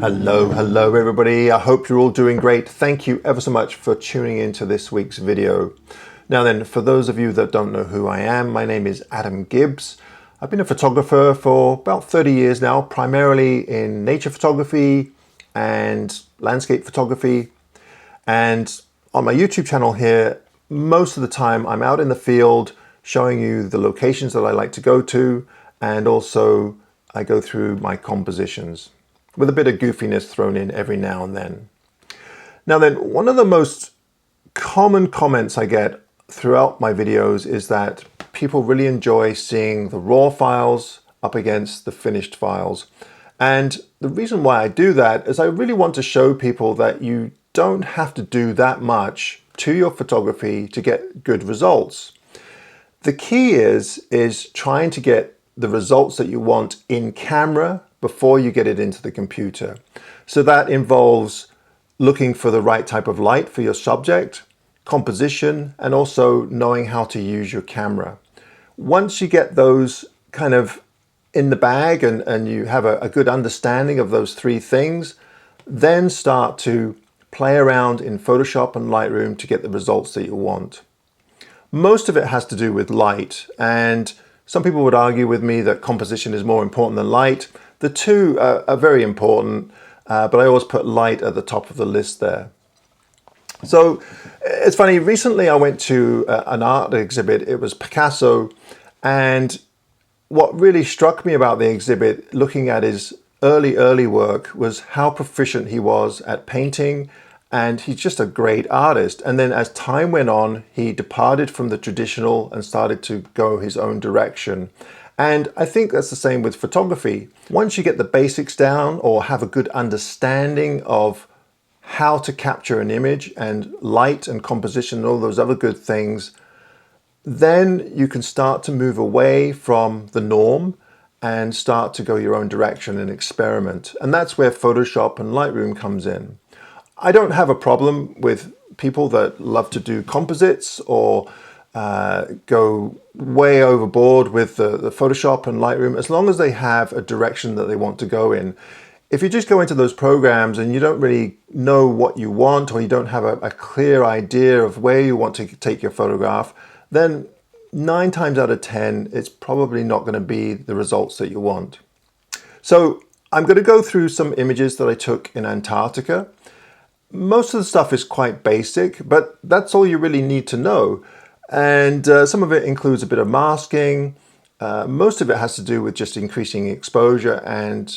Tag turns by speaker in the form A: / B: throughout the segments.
A: Hello everybody. I hope you're all doing great. Thank you ever so much for tuning into this week's video. Now then, for those of you that don't know who I am, my name is Adam Gibbs. I've been a photographer for about 30 years now, primarily in nature photography and landscape photography. And on my YouTube channel here, most of the time I'm out in the field showing you the locations that I like to go to, and also I go through my compositions with a bit of goofiness thrown in every now and then. Now then, one of the most common comments I get throughout my videos is that people really enjoy seeing the raw files up against the finished files. And the reason why I do that is I really want to show people that you don't have to do that much to your photography to get good results. The key is trying to get the results that you want in camera before you get it into the computer. So that involves looking for the right type of light for your subject, composition, and also knowing how to use your camera. Once you get those kind of in the bag and you have a good understanding of those three things, then start to play around in Photoshop and Lightroom to get the results that you want. Most of it has to do with light, and some people would argue with me that composition is more important than light. The two are very important, but I always put light at the top of the list there. So it's funny, recently I went to an art exhibit. It was Picasso, and what really struck me about the exhibit, looking at his early work, was how proficient he was at painting, and he's just a great artist. And then as time went on, he departed from the traditional and started to go his own direction. And I think that's the same with photography. Once you get the basics down or have a good understanding of how to capture an image and light and composition and all those other good things, then you can start to move away from the norm and start to go your own direction and experiment. And that's where Photoshop and Lightroom comes in. I don't have a problem with people that love to do composites or go way overboard with the Photoshop and Lightroom, as long as they have a direction that they want to go in. If you just go into those programs and you don't really know what you want, or you don't have a clear idea of where you want to take your photograph, then 9 times out of 10, it's probably not going to be the results that you want. So I'm going to go through some images that I took in Antarctica. Most of the stuff is quite basic, but that's all you really need to know. And some of it includes a bit of masking. Most of it has to do with just increasing exposure and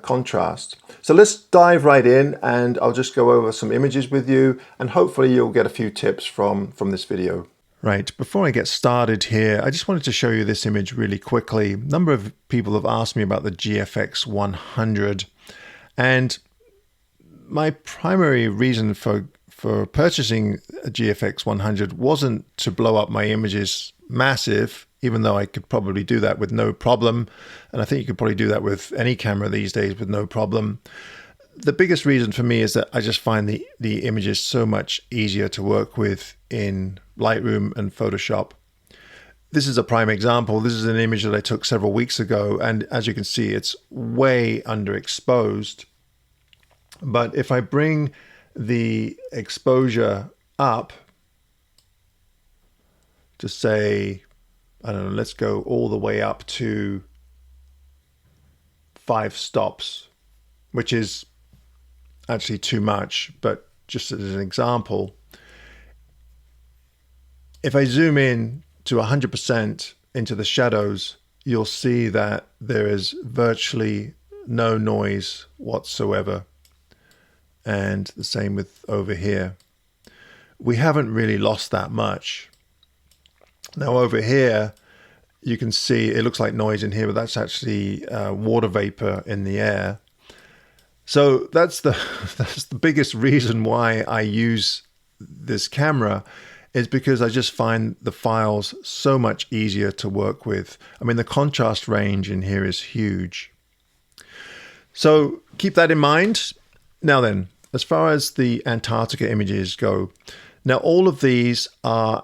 A: contrast. So let's dive right in, and I'll just go over some images with you, and hopefully you'll get a few tips from this video. Right, before I get started here, I just wanted to show you this image really quickly. A number of people have asked me about the GFX 100, and my primary reason for purchasing a GFX 100 wasn't to blow up my images massive, even though I could probably do that with no problem. And I think you could probably do that with any camera these days with no problem. The biggest reason for me is that I just find the images so much easier to work with in Lightroom and Photoshop. This is a prime example. This is an image that I took several weeks ago, and as you can see, it's way underexposed. But if I bring the exposure up to, say, I don't know, let's go all the way up to 5 stops, which is actually too much, but just as an example, if I zoom in to 100% into the shadows, you'll see that there is virtually no noise whatsoever. And the same with over here. We haven't really lost that much. Now over here, you can see it looks like noise in here, but that's actually water vapor in the air. So that's the biggest reason why I use this camera, is because I just find the files so much easier to work with. I mean, the contrast range in here is huge. So keep that in mind. Now then, as far as the Antarctica images go, now all of these are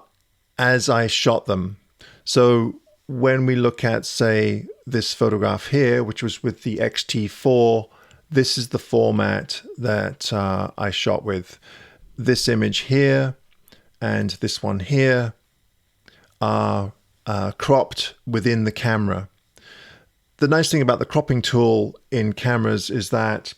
A: as I shot them. So when we look at, say, this photograph here, which was with the X-T4, this is the format that I shot with. This image here and this one here are cropped within the camera. The nice thing about the cropping tool in cameras is that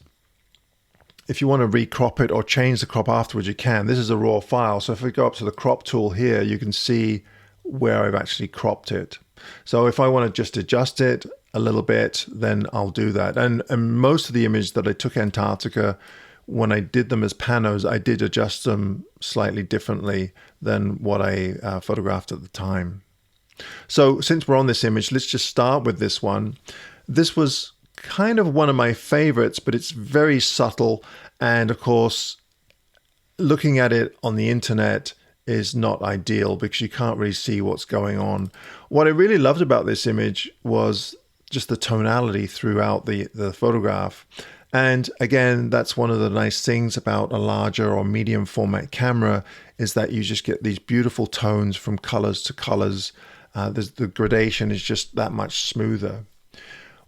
A: if you want to recrop it or change the crop afterwards, you can. This is a raw file, so if we go up to the crop tool here, you can see where I've actually cropped it. So if I want to just adjust it a little bit, then I'll do that. And most of the images that I took Antarctica, when I did them as panos, I did adjust them slightly differently than what I photographed at the time. So since we're on this image, let's just start with this one. This was kind of one of my favorites, but it's very subtle. And of course, looking at it on the internet is not ideal because you can't really see what's going on. What I really loved about this image was just the tonality throughout the photograph. And again, that's one of the nice things about a larger or medium format camera, is that you just get these beautiful tones from colors to colors. The gradation is just that much smoother.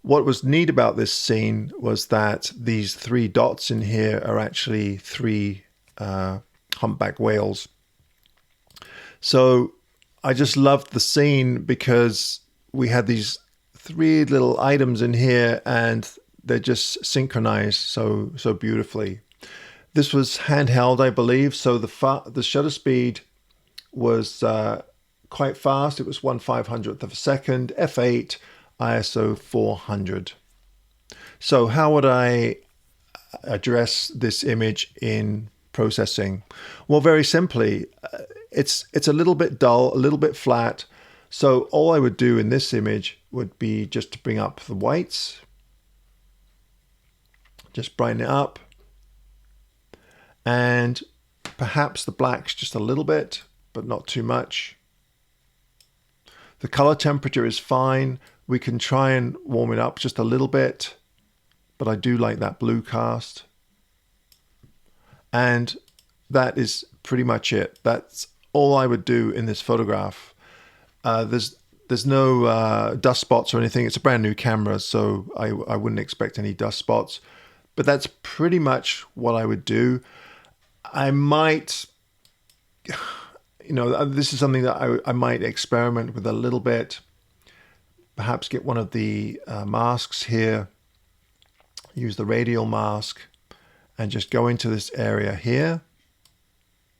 A: What was neat about this scene was that these 3 dots in here are actually 3 humpback whales. So I just loved the scene because we had these 3 little items in here and they're just synchronized so beautifully. This was handheld, I believe, so the shutter speed was quite fast. It was 1/500th of a second, f8, ISO 400. So how would I address this image in processing? Well, very simply, it's a little bit dull, a little bit flat. So all I would do in this image would be just to bring up the whites, just brighten it up, and perhaps the blacks just a little bit, but not too much. The color temperature is fine. We can try and warm it up just a little bit, but I do like that blue cast. And that is pretty much it. That's all I would do in this photograph. There's no dust spots or anything. It's a brand new camera, so I wouldn't expect any dust spots. But that's pretty much what I would do. I might, this is something that I might experiment with a little bit. Perhaps get one of the masks here, use the radial mask, and just go into this area here,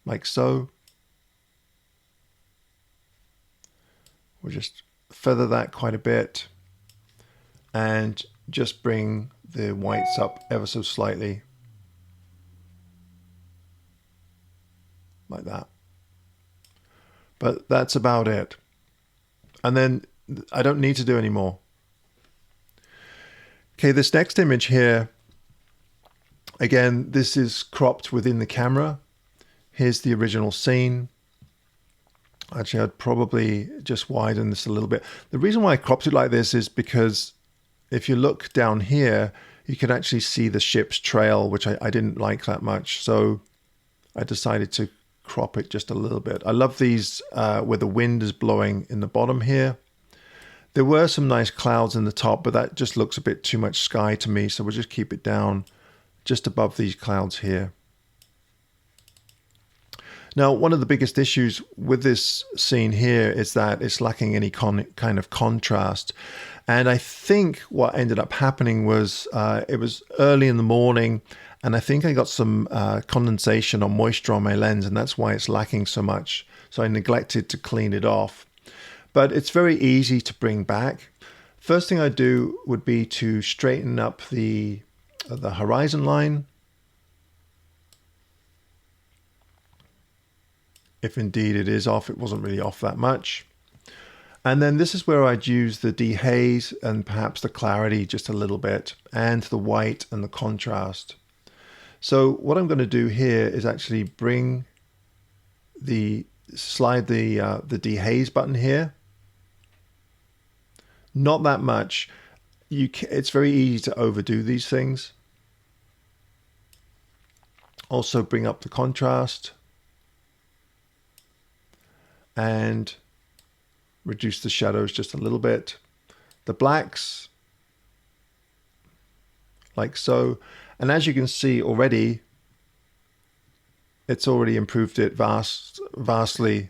A: like so. We'll just feather that quite a bit and just bring the whites up ever so slightly, like that. But that's about it. And then I don't need to do any more. Okay, this next image here, again, this is cropped within the camera. Here's the original scene. Actually, I'd probably just widen this a little bit. The reason why I cropped it like this is because if you look down here, you can actually see the ship's trail, which I didn't like that much. So I decided to crop it just a little bit. I love these where the wind is blowing in the bottom here. There were some nice clouds in the top, but that just looks a bit too much sky to me. So we'll just keep it down just above these clouds here. Now, one of the biggest issues with this scene here is that it's lacking any kind of contrast. And I think what ended up happening was it was early in the morning, and I think I got some condensation or moisture on my lens, and that's why it's lacking so much. So I neglected to clean it off. But it's very easy to bring back. First thing I do would be to straighten up the horizon line. If indeed it is off, it wasn't really off that much. And then this is where I'd use the dehaze and perhaps the clarity just a little bit, and the white and the contrast. So what I'm going to do here is actually slide the dehaze button here. Not that much. It's very easy to overdo these things. Also bring up the contrast and reduce the shadows just a little bit. The blacks, like so. And as you can see already, it's already improved it vastly,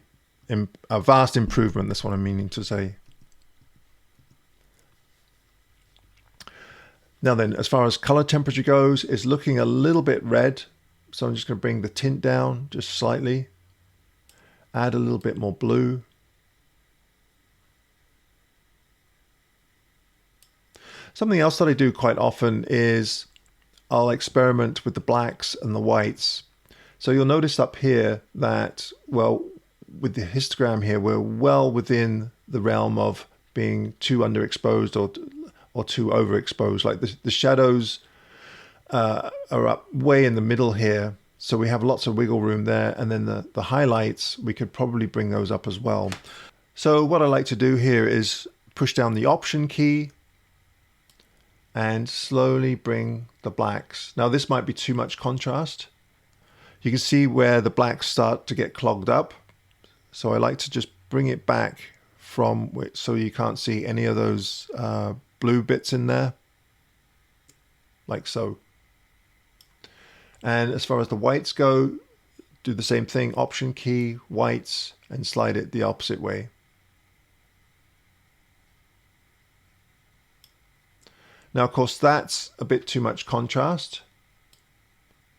A: a vast improvement. That's what I'm meaning to say. Now then, as far as color temperature goes, it's looking a little bit red. So I'm just going to bring the tint down just slightly. Add a little bit more blue. Something else that I do quite often is I'll experiment with the blacks and the whites. So you'll notice up here that, well, with the histogram here, we're well within the realm of being too underexposed or too overexposed. Like the shadows are up way in the middle here. So we have lots of wiggle room there. And then the highlights, we could probably bring those up as well. So what I like to do here is push down the Option key and slowly bring the blacks. Now this might be too much contrast. You can see where the blacks start to get clogged up. So I like to just bring it back from so you can't see any of those blue bits in there, like so. And as far as the whites go, do the same thing, Option key, whites, and slide it the opposite way. Now, of course, that's a bit too much contrast.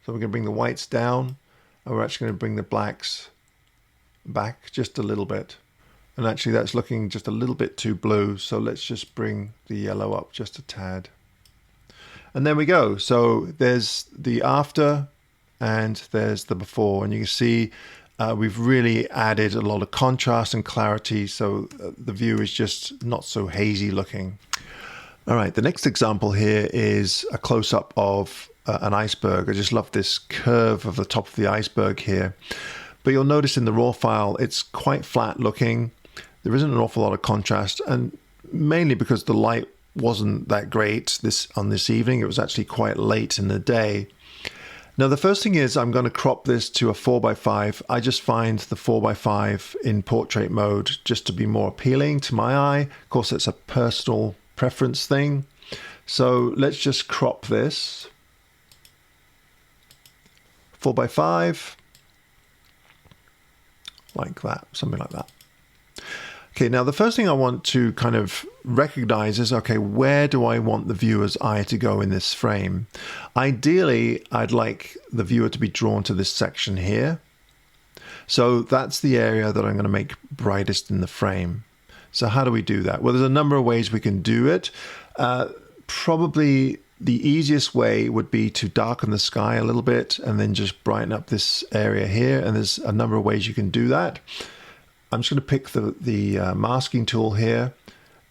A: So we're going to bring the whites down, and we're actually going to bring the blacks back just a little bit. And actually that's looking just a little bit too blue. So let's just bring the yellow up just a tad. And there we go. So there's the after and there's the before. And you can see we've really added a lot of contrast and clarity. So the view is just not so hazy looking. All right, the next example here is a close-up of an iceberg. I just love this curve of the top of the iceberg here. But you'll notice in the raw file, it's quite flat looking. There isn't an awful lot of contrast, and mainly because the light wasn't that great on this evening. It was actually quite late in the day. Now, the first thing is I'm going to crop this to a 4:5. I just find the 4:5 in portrait mode just to be more appealing to my eye. Of course, it's a personal preference thing. So let's just crop this 4:5 like that, something like that. Okay, now the first thing I want to kind of recognize is, okay, where do I want the viewer's eye to go in this frame? Ideally, I'd like the viewer to be drawn to this section here. So that's the area that I'm going to make brightest in the frame. So how do we do that? Well, there's a number of ways we can do it. Probably the easiest way would be to darken the sky a little bit and then just brighten up this area here. And there's a number of ways you can do that. I'm just going to pick the masking tool here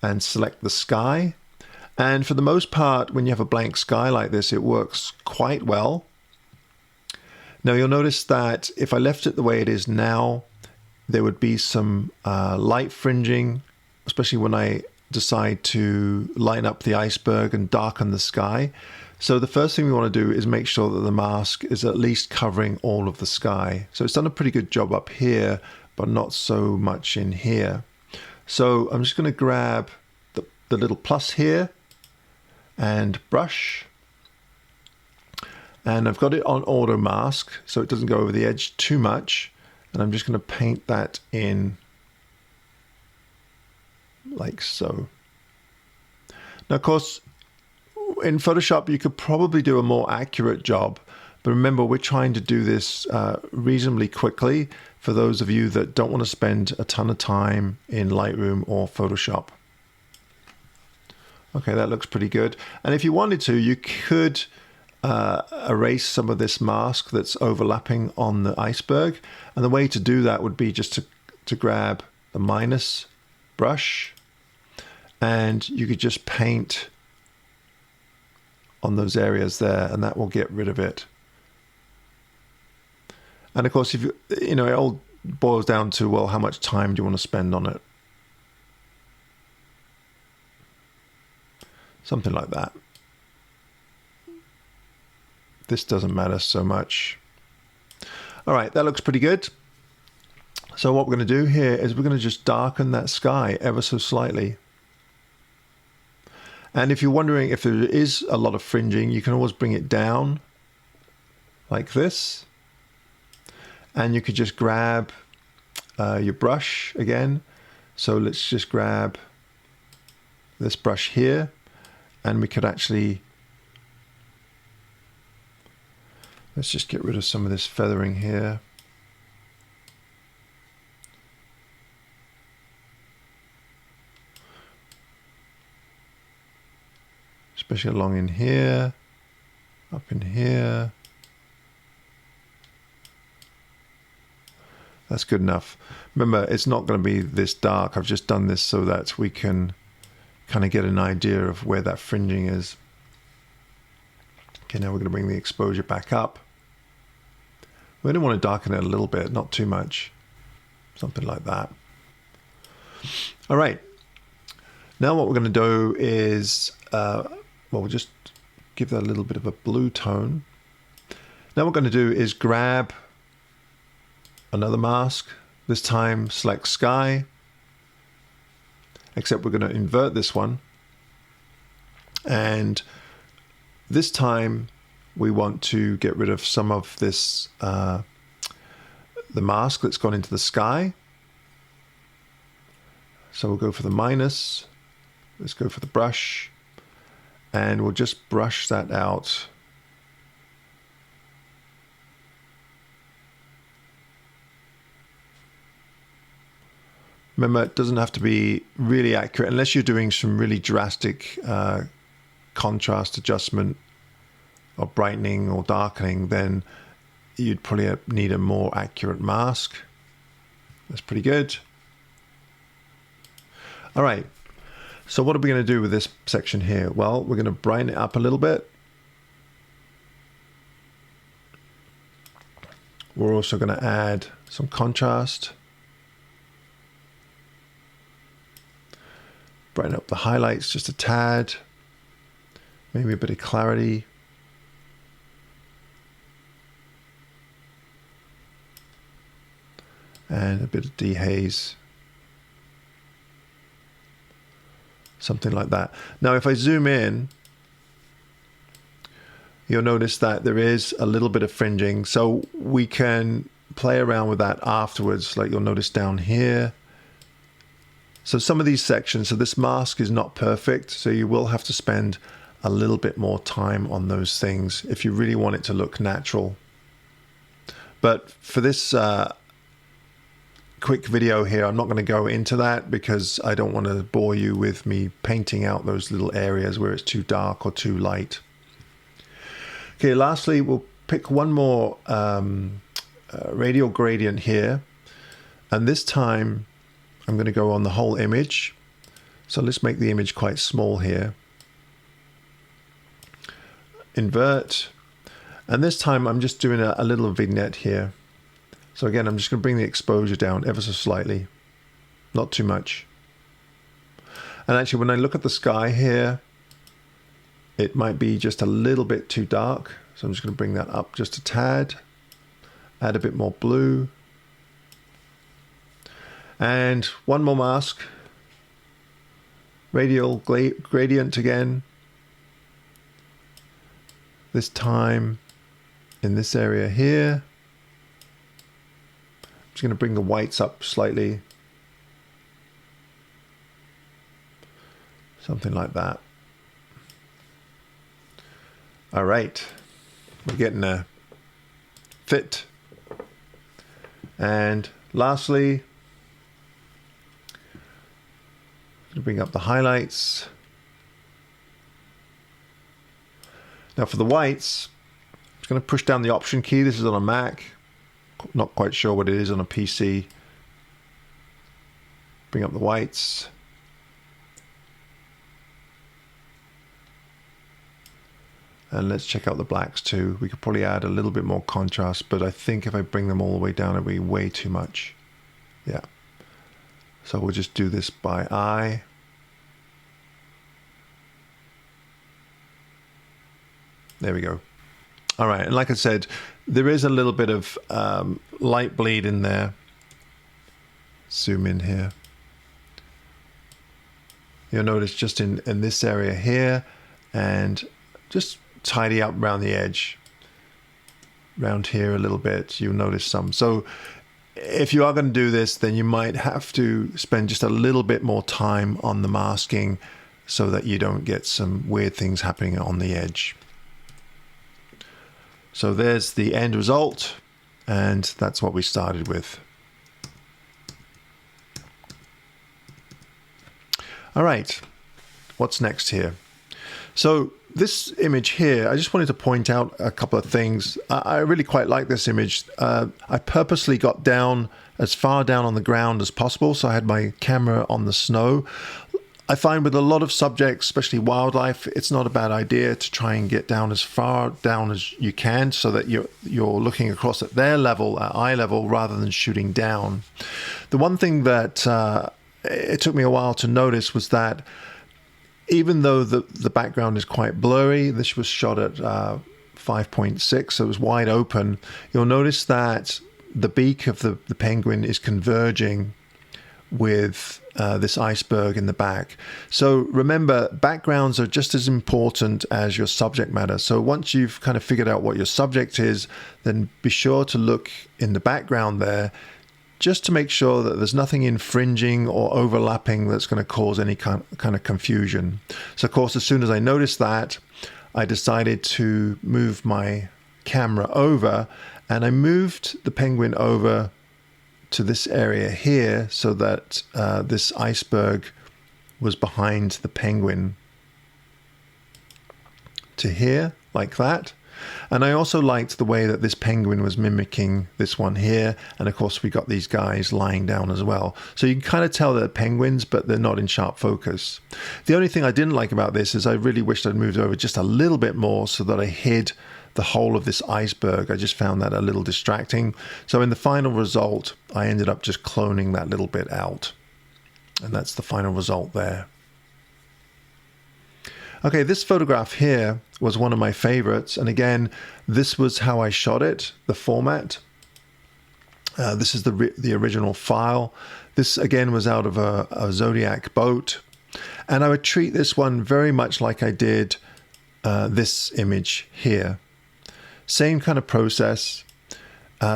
A: and select the sky. And for the most part, when you have a blank sky like this, it works quite well. Now you'll notice that if I left it the way it is now, there would be some light fringing, especially when I decide to lighten up the iceberg and darken the sky. So the first thing we want to do is make sure that the mask is at least covering all of the sky. So it's done a pretty good job up here, but not so much in here. So I'm just going to grab the little plus here and brush. And I've got it on auto mask, so it doesn't go over the edge too much. And I'm just going to paint that in like so. Now, of course, in Photoshop, you could probably do a more accurate job. But remember, we're trying to do this reasonably quickly for those of you that don't want to spend a ton of time in Lightroom or Photoshop. Okay, that looks pretty good. And if you wanted to, you could erase some of this mask that's overlapping on the iceberg. And the way to do that would be just to grab the minus brush, and you could just paint on those areas there, and that will get rid of it. And of course, if you know, it all boils down to, well, how much time do you want to spend on it? Something like that. This doesn't matter so much. All right, that looks pretty good. So what we're going to do here is we're going to just darken that sky ever so slightly. And if you're wondering if there is a lot of fringing, you can always bring it down like this. And you could just grab your brush again. So let's just grab this brush here, and we could actually, let's just get rid of some of this feathering here. Especially along in here, up in here. That's good enough. Remember, it's not going to be this dark. I've just done this so that we can kind of get an idea of where that fringing is. Okay, now we're going to bring the exposure back up. We only want to darken it a little bit, not too much. Something like that. All right. Now what we're going to do is, well, we'll just give that a little bit of a blue tone. Now what we're going to do is grab another mask. This time select sky, except we're going to invert this one. And this time we want to get rid of some of this, the mask that's gone into the sky. So we'll go for the minus. Let's go for the brush. And we'll just brush that out. Remember, it doesn't have to be really accurate unless you're doing some really drastic contrast adjustment or brightening or darkening, then you'd probably need a more accurate mask. That's pretty good. All right, so what are we going to do with this section here? Well, we're going to brighten it up a little bit. We're also going to add some contrast. Brighten up the highlights just a tad. Maybe a bit of clarity. And a bit of dehaze. Something like that. Now if I zoom in, you'll notice that there is a little bit of fringing. So we can play around with that afterwards, like you'll notice down here. So some of these sections, so this mask is not perfect, so you will have to spend a little bit more time on those things if you really want it to look natural. But for this quick video here, I'm not going to go into that because I don't want to bore you with me painting out those little areas where it's too dark or too light. Okay, lastly, we'll pick one more radial gradient here, and this time I'm going to go on the whole image. So let's make the image quite small here. Invert. And this time I'm just doing a little vignette here. So again, I'm just going to bring the exposure down ever so slightly. Not too much. And actually, when I look at the sky here, it might be just a little bit too dark. So I'm just going to bring that up just a tad. Add a bit more blue. And one more mask, radial gradient again. This time in this area here. I'm just going to bring the whites up slightly. Something like that. All right, we're getting a fit. And lastly, bring up the highlights. Now for the whites, I'm just going to push down the Option key. This is on a Mac. Not quite sure what it is on a PC. Bring up the whites. And let's check out the blacks too. We could probably add a little bit more contrast, but I think if I bring them all the way down, it'll be way too much. Yeah. So we'll just do this by eye. There we go. All right, and like I said, there is a little bit of light bleed in there. Zoom in here. You'll notice just in this area here, and just tidy up around the edge. Around here a little bit, you'll notice some. So if you are going to do this, then you might have to spend just a little bit more time on the masking so that you don't get some weird things happening on the edge. So there's the end result, and that's what we started with. All right, what's next here? So this image here, I just wanted to point out a couple of things. I really quite like this image. I purposely got down as far down on the ground as possible, so I had my camera on the snow. I find with a lot of subjects, especially wildlife, it's not a bad idea to try and get down as far down as you can so that you're looking across at their level, at eye level, rather than shooting down. The one thing that it took me a while to notice was that even though the background is quite blurry, this was shot at 5.6, so it was wide open. You'll notice that the beak of the penguin is converging with this iceberg in the back. So remember, backgrounds are just as important as your subject matter. So once you've kind of figured out what your subject is, then be sure to look in the background there, just to make sure that there's nothing infringing or overlapping that's going to cause any kind of confusion. So of course, as soon as I noticed that, I decided to move my camera over, and I moved the penguin over to this area here so that this iceberg was behind the penguin to here, like that. And I also liked the way that this penguin was mimicking this one here. And of course, we got these guys lying down as well. So you can kind of tell they're penguins, but they're not in sharp focus. The only thing I didn't like about this is I really wished I'd moved over just a little bit more so that I hid the whole of this iceberg. I just found that a little distracting. So in the final result, I ended up just cloning that little bit out. And that's the final result there. Okay, this photograph here was one of my favorites. And again, this was how I shot it, the format. This is the original file. This again was out of a Zodiac boat. And I would treat this one very much like I did this image here. Same kind of process,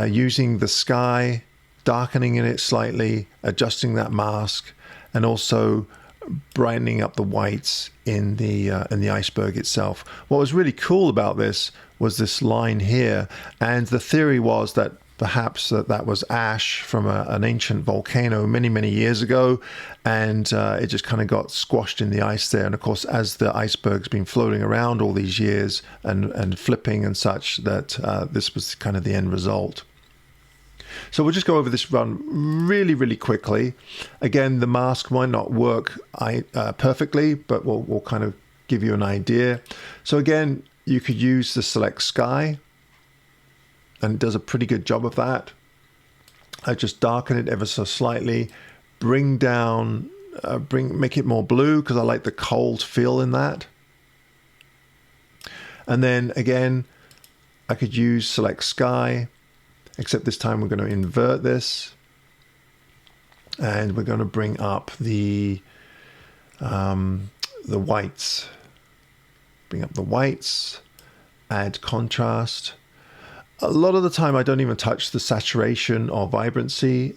A: using the sky, darkening it slightly, adjusting that mask, and also brightening up the whites in the iceberg itself. What was really cool about this was this line here, and the theory was that perhaps that was ash from an ancient volcano many years ago, and it just kind of got squashed in the ice there. And of course, as the iceberg's been floating around all these years and flipping and such, that this was kind of the end result. So we'll just go over this run really quickly. Again, the mask might not work perfectly, but we'll kind of give you an idea. So again, you could use the select sky, and it does a pretty good job of that. I just darken it ever so slightly, bring down, make it more blue because I like the cold feel in that. And then again, I could use select sky, except this time we're going to invert this, and we're going to bring up the whites. Bring up the whites, add contrast. A lot of the time I don't even touch the saturation or vibrancy.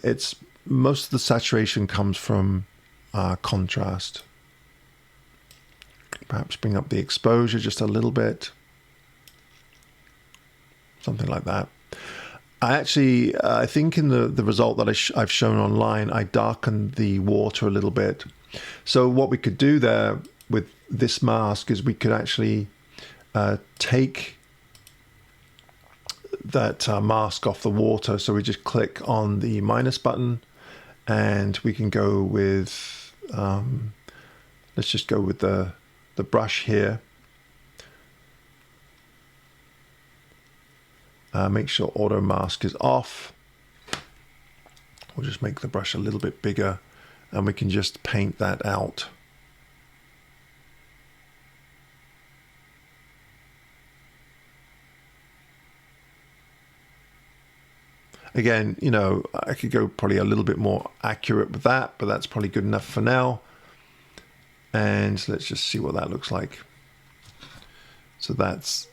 A: Most of the saturation comes from contrast. Perhaps bring up the exposure just a little bit. Something like that. I think in the result that I've shown online, I darkened the water a little bit. So what we could do there with this mask is we could actually take that mask off the water. So we just click on the minus button, and we can go with, let's just go with the brush here. Make sure auto mask is off. We'll just make the brush a little bit bigger, and we can just paint that out. Again, you know, I could go probably a little bit more accurate with that, but that's probably good enough for now. And let's just see what that looks like. So that's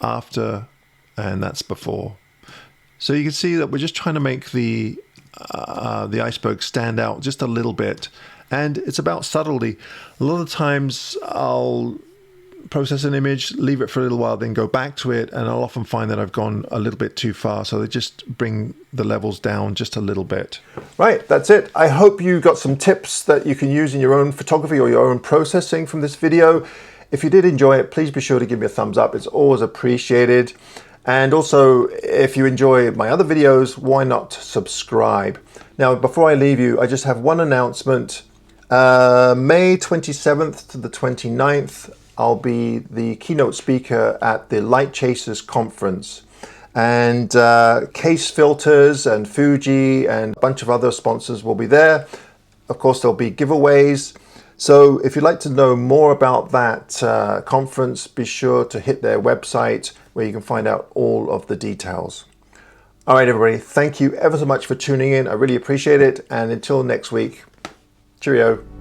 A: after and that's before. So you can see that we're just trying to make the iceberg stand out just a little bit. And it's about subtlety. A lot of times I'll process an image, leave it for a little while, then go back to it, and I'll often find that I've gone a little bit too far. So they just bring the levels down just a little bit. Right, that's it. I hope you got some tips that you can use in your own photography or your own processing from this video. If you did enjoy it, please be sure to give me a thumbs up. It's always appreciated. And also, if you enjoy my other videos, why not subscribe? Now, before I leave you, I just have one announcement. May 27th to the 29th, I'll be the keynote speaker at the Light Chasers conference. And Case Filters and Fuji and a bunch of other sponsors will be there. Of course, there'll be giveaways. So if you'd like to know more about that conference, be sure to hit their website where you can find out all of the details. All right, everybody, thank you ever so much for tuning in. I really appreciate it. And until next week, cheerio.